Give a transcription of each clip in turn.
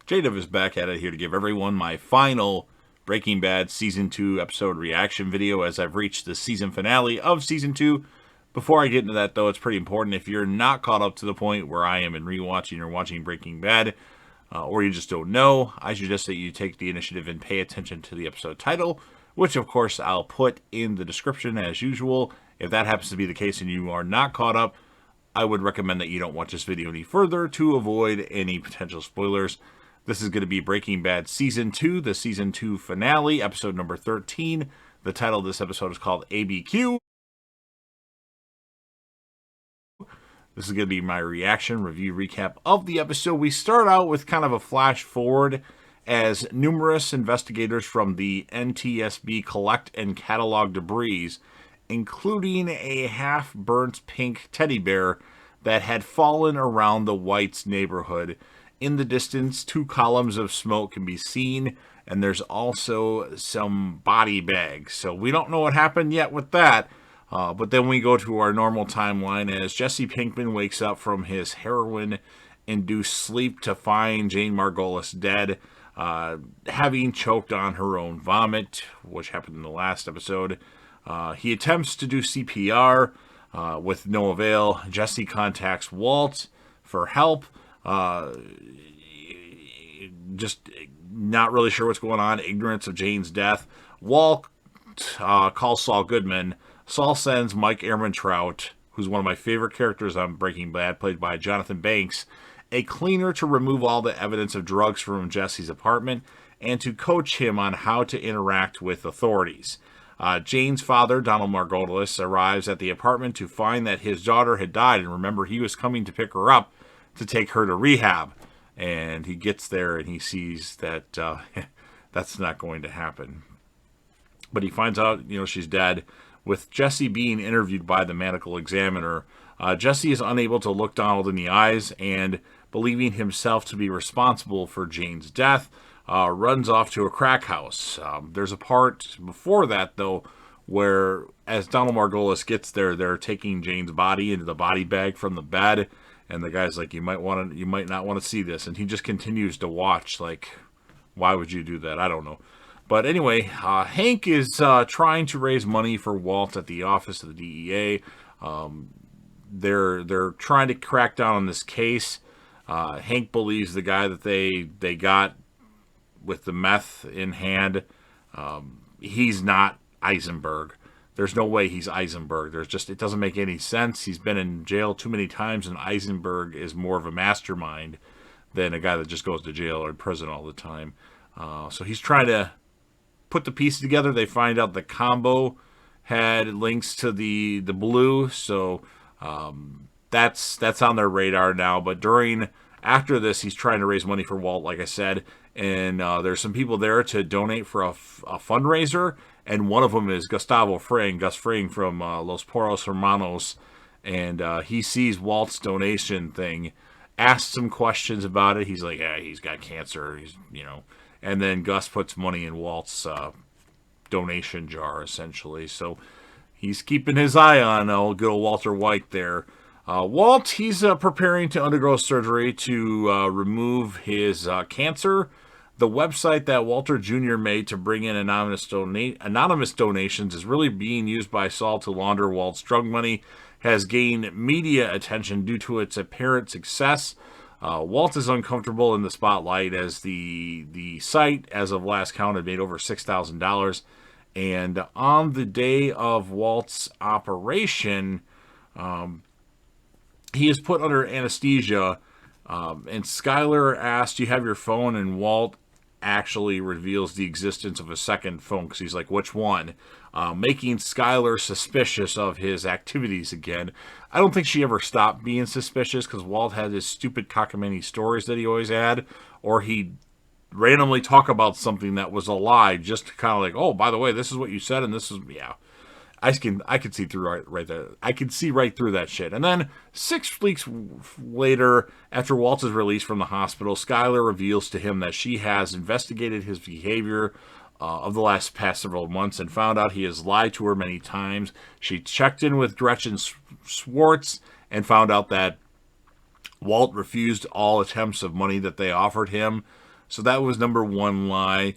Jadov is back at it here to give everyone my final Breaking Bad Season 2 episode reaction video as I've reached the season finale of Season 2. Before I get into that, though, it's pretty important. If you're not caught up to the point where I am in rewatching or watching Breaking Bad, or you just don't know, I suggest that you take the initiative and pay attention to the episode title, which, of course, I'll put in the description as usual. If that happens to be the case and you are not caught up, I would recommend that you don't watch this video any further to avoid any potential spoilers. This is going to be Breaking Bad Season 2, the Season 2 finale, episode number 13. The title of this episode is called ABQ. This is going to be my reaction, review, recap of the episode. We start out with kind of a flash forward as numerous investigators from the NTSB collect and catalog debris, including a half-burnt pink teddy bear that had fallen around the Whites neighborhood. In the distance, 2 columns of smoke can be seen, and there's also some body bags. So we don't know what happened yet with that. But then we go to our normal timeline as Jesse Pinkman wakes up from his heroin-induced sleep to find Jane Margolis dead, having choked on her own vomit, which happened in the last episode. He attempts to do CPR with no avail. Jesse contacts Walt for help. Just not really sure what's going on. Ignorance of Jane's death. Walt calls Saul Goodman. Saul sends Mike Ehrmantraut, who's one of my favorite characters on Breaking Bad, played by Jonathan Banks, a cleaner to remove all the evidence of drugs from Jesse's apartment and to coach him on how to interact with authorities. Jane's father, Donald Margolis, arrives at the apartment to find that his daughter had died, and remember, he was coming to pick her up to take her to rehab. And he gets there and he sees that that's not going to happen. But he finds out, she's dead. With Jesse being interviewed by the medical examiner, Jesse is unable to look Donald in the eyes and, believing himself to be responsible for Jane's death, runs off to a crack house. There's a part before that, though, where as Donald Margolis gets there, they're taking Jane's body into the body bag from the bed, and the guy's like, you might not want to see this, and he just continues to watch, like, why would you do that? I don't know. But anyway, Hank is trying to raise money for Walt at the office of the DEA. They're trying to crack down on this case. Hank believes the guy that they got with the meth in hand, he's not Eisenberg. There's no way he's Eisenberg. It doesn't make any sense. He's been in jail too many times, and Eisenberg is more of a mastermind than a guy that just goes to jail or in prison all the time. So he's trying to put the pieces together. They find out the combo had links to the blue, so that's on their radar now. But after this, he's trying to raise money for Walt, like I said, and there's some people there to donate for a fundraiser, and one of them is Gus Fring from Los Poros Hermanos, and he sees Walt's donation thing, asks some questions about it. He's like, yeah, he's got cancer, and then Gus puts money in Walt's donation jar, essentially. So he's keeping his eye on good old Walter White there. Walt, he's preparing to undergo surgery to remove his cancer. The website that Walter Jr. made to bring in anonymous donations is really being used by Saul to launder Walt's drug money, has gained media attention due to its apparent success. Walt is uncomfortable in the spotlight as the site, as of last count, had made over $6,000. And on the day of Walt's operation, he is put under anesthesia. And Skyler asks, do you have your phone? And Walt actually reveals the existence of a second phone because he's like, which one? Making Skyler suspicious of his activities again. I don't think she ever stopped being suspicious because Walt had his stupid cockamamie stories that he always had, or he'd randomly talk about something that was a lie just to kind of like, oh, by the way, this is what you said, and this is, yeah. I could see through right there. I could see right through that shit. And then 6 weeks later, after Walt is released from the hospital, Skyler reveals to him that she has investigated his behavior of the past several months and found out he has lied to her many times. She checked in with Gretchen Schwartz and found out that Walt refused all attempts of money that they offered him. So that was number one lie.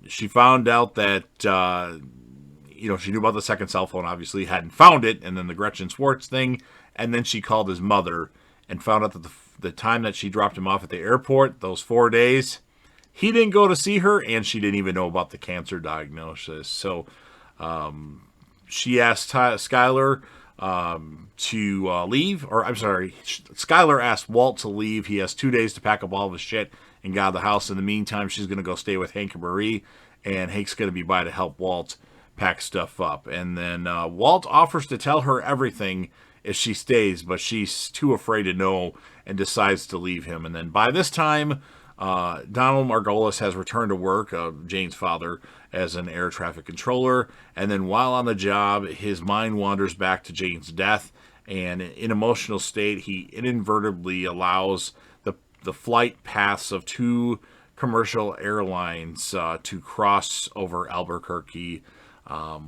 She found out that, she knew about the second cell phone, obviously, hadn't found it, and then the Gretchen Schwartz thing, and then she called his mother and found out that the time that she dropped him off at the airport, those 4 days, he didn't go to see her, and she didn't even know about the cancer diagnosis. So she asked Skylar to leave, or I'm sorry, Skylar asked Walt to leave. He has 2 days to pack up all of his shit and get out of the house. In the meantime, she's going to go stay with Hank and Marie, and Hank's going to be by to help Walt pack stuff up. And then Walt offers to tell her everything if she stays, but she's too afraid to know and decides to leave him. And then by this time, Donald Margolis has returned to work, Jane's father, as an air traffic controller. And then while on the job, his mind wanders back to Jane's death. And in emotional state, he inadvertently allows the flight paths of 2 commercial airlines to cross over Albuquerque,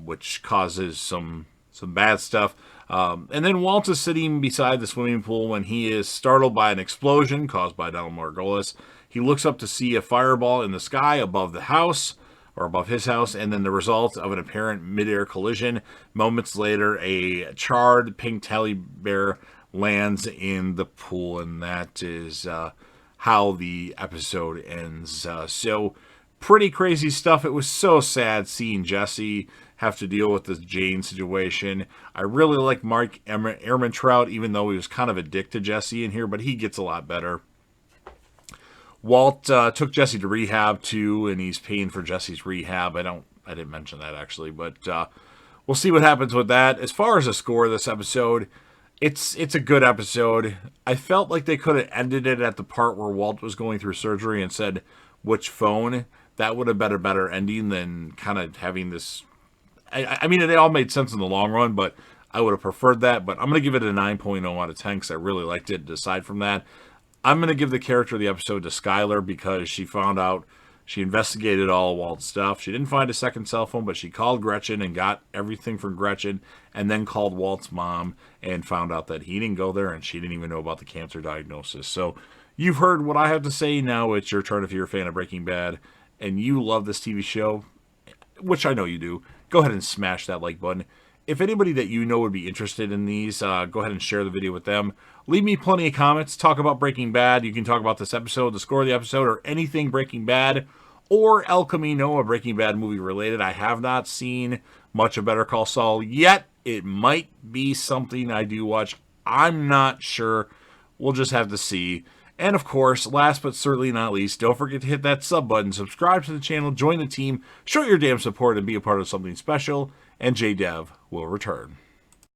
which causes some bad stuff. And then Walt is sitting beside the swimming pool when he is startled by an explosion caused by Donald Margolis. He looks up to see a fireball in the sky above the house, or above his house, and then the result of an apparent midair collision. Moments later, a charred pink teddy bear lands in the pool, and that is how the episode ends. So, pretty crazy stuff. It was so sad seeing Jesse have to deal with this Jane situation. I really like Mark Ehrmantraut, even though he was kind of a dick to Jesse in here, but he gets a lot better. Walt took Jesse to rehab too, and he's paying for Jesse's rehab. I didn't mention that actually, but we'll see what happens with that. As far as the score of this episode, it's a good episode. I felt like they could have ended it at the part where Walt was going through surgery and said which phone. That would have been a better ending than kind of having this. I mean, it all made sense in the long run, but I would have preferred that. But I'm going to give it a 9.0 out of 10 because I really liked it. Aside from that, I'm going to give the character of the episode to Skylar because she found out, she investigated all of Walt's stuff. She didn't find a second cell phone, but she called Gretchen and got everything from Gretchen, and then called Walt's mom and found out that he didn't go there and she didn't even know about the cancer diagnosis. So you've heard what I have to say. Now it's your turn if you're a fan of Breaking Bad and you love this TV show, which I know you do. Go ahead and smash that like button. If anybody that you know would be interested in these, go ahead and share the video with them. Leave me plenty of comments. Talk about Breaking Bad. You can talk about this episode, the score of the episode, or anything Breaking Bad, or El Camino, a Breaking Bad movie related. I have not seen much of Better Call Saul yet. It might be something I do watch. I'm not sure. We'll just have to see. And of course, last but certainly not least, don't forget to hit that sub button, subscribe to the channel, join the team, show your damn support, and be a part of something special. And JDev will return.